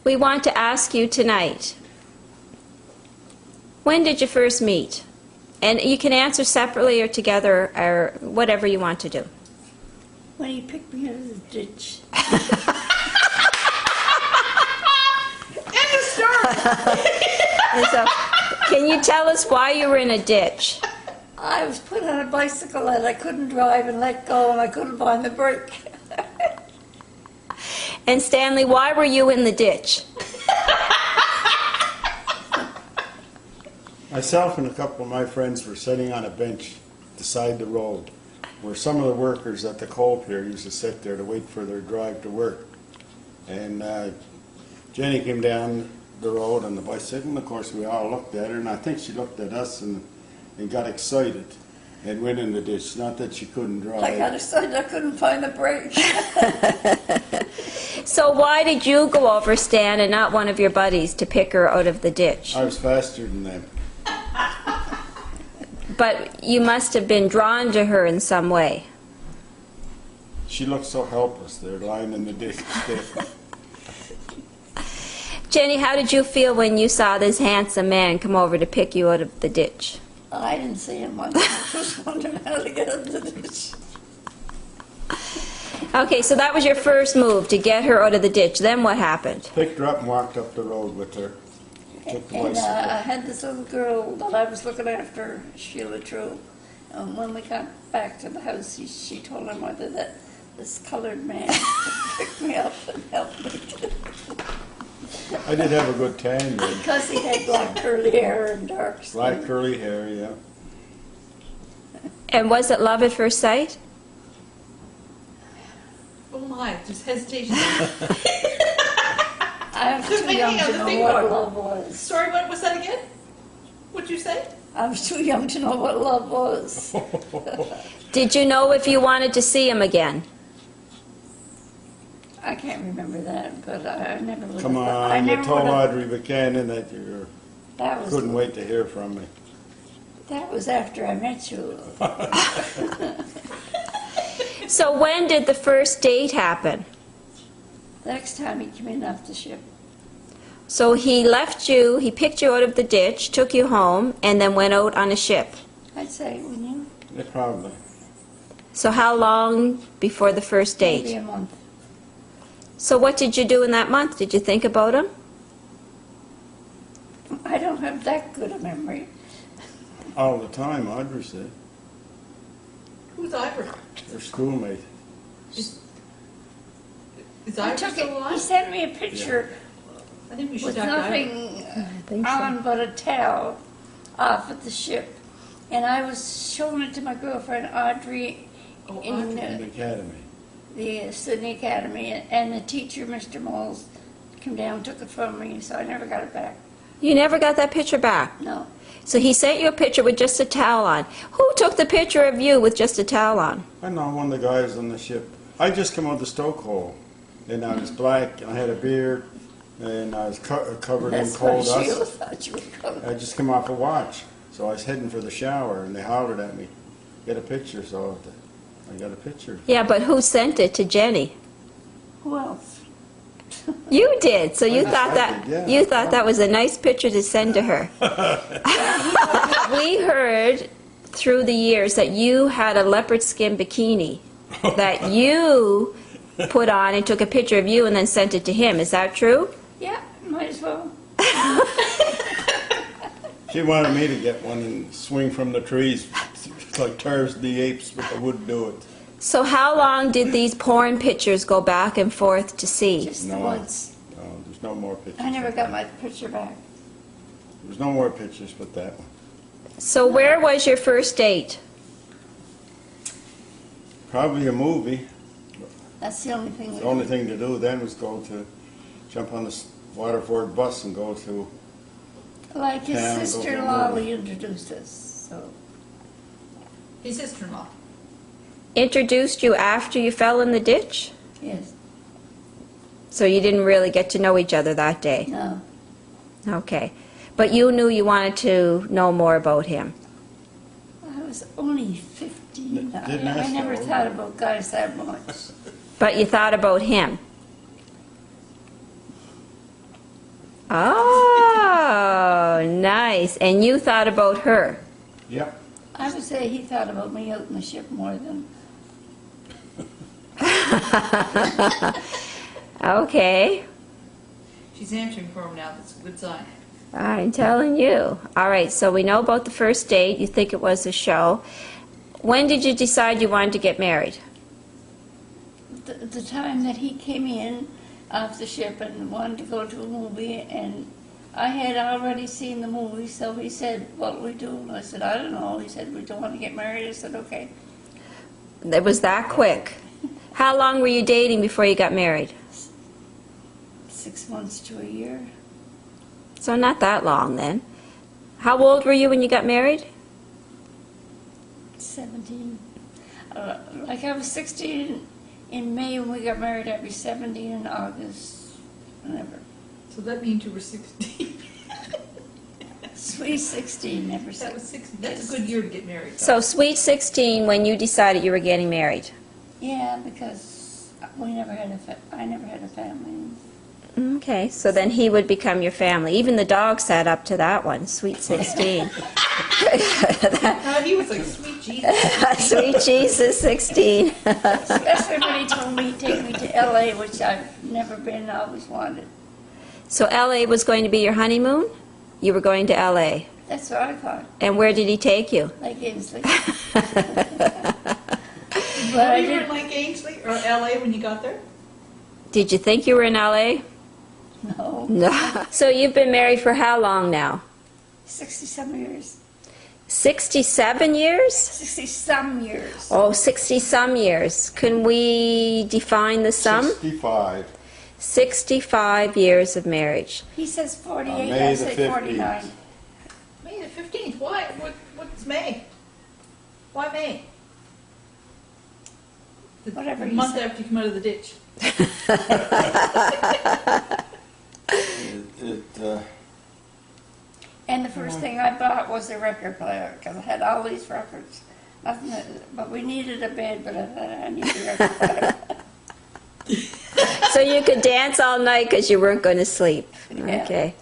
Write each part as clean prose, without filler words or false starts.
we want to ask you tonight, when did you first meet? And you can answer separately or together or whatever you want to do. When he picked me out of the ditch. End of story. And so, can you tell us why you were in a ditch? I was put on a bicycle and I couldn't drive and let go and I couldn't find the brake. And Stanley, why were you in the ditch? Myself and a couple of my friends were sitting on a bench beside the road where some of the workers at the coal pier used to sit there to wait for their drive to work. And Jenny came down the road on the bicycle, and of course we all looked at her, and I think she looked at us and got excited and went in the ditch. Not that she couldn't drive. I got excited I couldn't find the brake. So why did you go over, Stan, and not one of your buddies to pick her out of the ditch? I was faster than them. But you must have been drawn to her in some way. She looked so helpless there, lying in the ditch. Jenny, how did you feel when you saw this handsome man come over to pick you out of the ditch? I didn't see him. I was just wondering how to get out of the ditch. Okay, so that was your first move, to get her out of the ditch. Then what happened? Picked her up and walked up the road with her. Took the And bicycle. I had this little girl that I was looking after, Sheila True. And when we got back to the house, she told her mother that this colored man picked me up and helped me. I did have a good tan then. Because he had black curly hair and dark skin. Black curly hair, yeah. And was it love at first sight? Oh my, just hesitation. I was Just too young thinking of to the know thing what one. love was. Sorry, what was that again? What'd you say? I was too young to know what love was. Did you know if you wanted to see him again? I can't remember that, but I never would Come have. on, I you never told would have. Audrey Buchanan that you That was couldn't wait to hear from me. That was after I met you. So when did the first date happen? The next time he came in off the ship, So he left you, he picked you out of the ditch, took you home, and then went out on a ship. I'd say, wouldn't you? Yeah, probably. So how long before the first Maybe date? a month. So what did you do in that month? Did you think about him? I don't have that good a memory. All the time, Audrey said. Who's Ivor? Her schoolmate. Is I Ivor took still it. He alive? sent me a picture I think we should with talk to Ivor. nothing on but a towel off at the ship, and I was showing it to my girlfriend Audrey Oh, in Audrey. In the academy. the Sydney Academy, and the teacher, Mr. Moles, came down, took it from me, so I never got it back. You never got that picture back. No. So he sent you a picture with just a towel on. Who took the picture of you with just a towel on? I know one of the guys on the ship. I just come out the stokehole, and I was black, and I had a beard, and I was covered in That's coal what Sheila dust. thought you were coming. I just come off a watch, so I was heading for the shower, and they hollered at me, "Get a picture." So I got a picture. Yeah, but who sent it to Jenny? Who else? You did. So you I thought did, yeah. you thought that was a nice picture to send to her. We heard through the years that you had a leopard skin bikini that you put on and took a picture of you and then sent it to him. Is that true? Yeah, might as well. She wanted me to get one and swing from the trees like Tarzan the Apes, but I wouldn't do it. So how long did these porn pictures go back and forth to see? Just the No. once. No, there's no more pictures. I never like got that. my picture back. There's no more pictures but that one. So where was your first date? Probably a movie. That's the only thing. The only thing to do then was jump on the Waterford bus and go to. Like his Town, go sister to a Lolly movie. introduced us, so. His sister-in-law. Introduced you after you fell in the ditch? Yes. So you didn't really get to know each other that day? No. Okay. But you knew you wanted to know more about him. I was only 15. Didn't I ask never how old. thought about guys that much. But you thought about him. Oh, nice. And you thought about her. Yep. I would say he thought about me out in the ship more than, Okay. She's answering for him now, that's a good sign. I'm telling you. All right, so we know about the first date. You think it was a show. When did you decide you wanted to get married? the time that he came in off the ship and wanted to go to a movie, and I had already seen the movie, so he said, what do we do? And I said, I don't know. He said, we don't want to get married. I said, okay. It was that quick. How long were you dating before you got married? 6 months to a year. So not that long then. How old were you when you got married? 17. Like I was 16 in May when we got married. I'd be 17 in August. Whenever. So that means you were 16. Sweet 16, never That 16. was 16. That's a good year to get married. So sweet 16 when you decided you were getting married. Yeah, because we never had I never had a family. Okay, so then he would become your family. Even the dog sat up to that one, sweet 16. No, he was like, sweet Jesus. Sweet Jesus 16. Especially when he told me he'd take me to LA, which I've never been, I always wanted. So LA was going to be your honeymoon? You were going to LA. That's what I thought, And where did he take you? like Ainsley. Were But I you in didn't, like Ainsley or LA when you got there? Did you think you were in LA? no, No. So you've been married for how long now? 60-some years. 67 years? 60-some years. Oh, 60-some years. Can we define the sum? 65. 65 years of marriage. He says 48, May I the say 15th. 49. May the 15th. Why? What's May? Why May? The, Whatever the he month said. after you come out of the ditch. And the first thing I bought was a record player, because I had all these records. Nothing but we needed a bed, but I needed a record player. So you could dance all night because you weren't going to sleep. Yeah. Okay.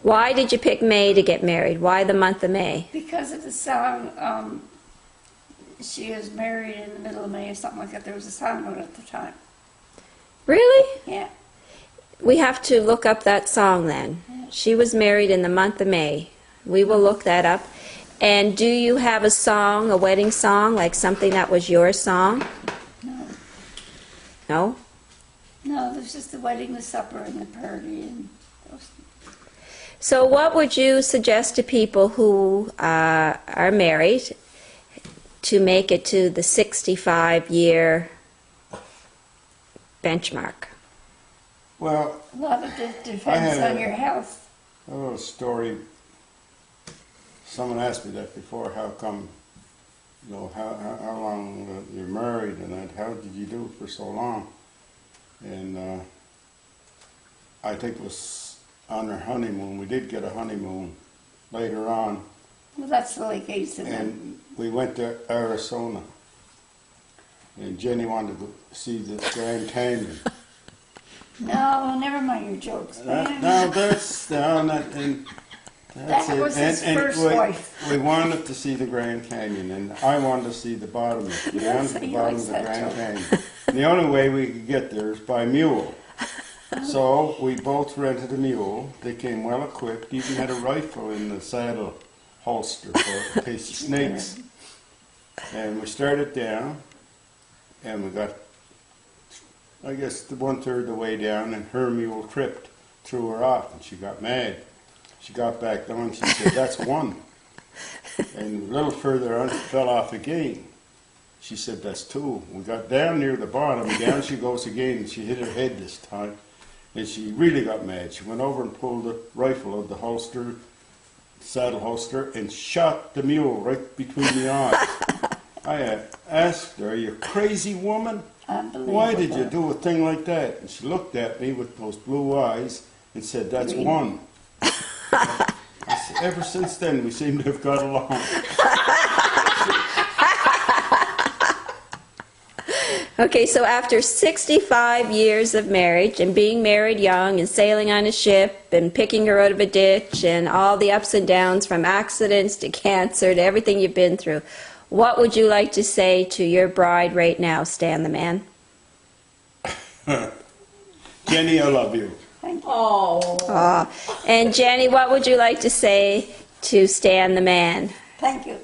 Why did you pick May to get married? Why the month of May? Because of the song, she was married in the middle of May or something like that. There was a song on it at the time. Really? Yeah. We have to look up that song then. She was married in the month of May. We will look that up. And do you have a song, a wedding song, like something that was your song? No. No? No, there's just the wedding, the supper, and the party. And those. So what would you suggest to people who are married to make it to the 65-year benchmark? Well, A lot of it depends had on a- your health. a little story. Someone asked me that before. How come, how long you're married and that? How did you do it for so long? And I think it was on our honeymoon. We did get a honeymoon later on, Well, that's the Lake Easton. and we went to Arizona. And Jenny wanted to see the Grand Canyon. No, never mind your jokes, man. That's That it. was his first we, wife. We wanted to see the Grand Canyon, and I wanted to see the bottom of it. Get down to the He bottom likes of the that Grand joke. Canyon. And the only way we could get there is by mule. So we both rented a mule. They came well equipped. Even had a rifle in the saddle holster for in case of snakes. And we started down, and we got, I guess, the 1/3 of the way down, and her mule tripped, threw her off, and she got mad. She got back down, she said, that's one. And a little further on, she fell off again. She said, that's two. We got down near the bottom, down she goes again, and she hit her head this time. And she really got mad. She went over and pulled the rifle of the holster, saddle holster, and shot the mule right between the eyes. I asked her, are you a crazy woman? Unbelievable. Why did you do a thing like that? And she looked at me with those blue eyes and said, that's Really? one. I said, ever since then, we seem to have got along. Okay, so after 65 years of marriage and being married young and sailing on a ship and picking her out of a ditch and all the ups and downs from accidents to cancer to everything you've been through, what would you like to say to your bride right now, Stan the man? Jenny, I love you. Oh. And Jenny, what would you like to say to Stan the man? Thank you.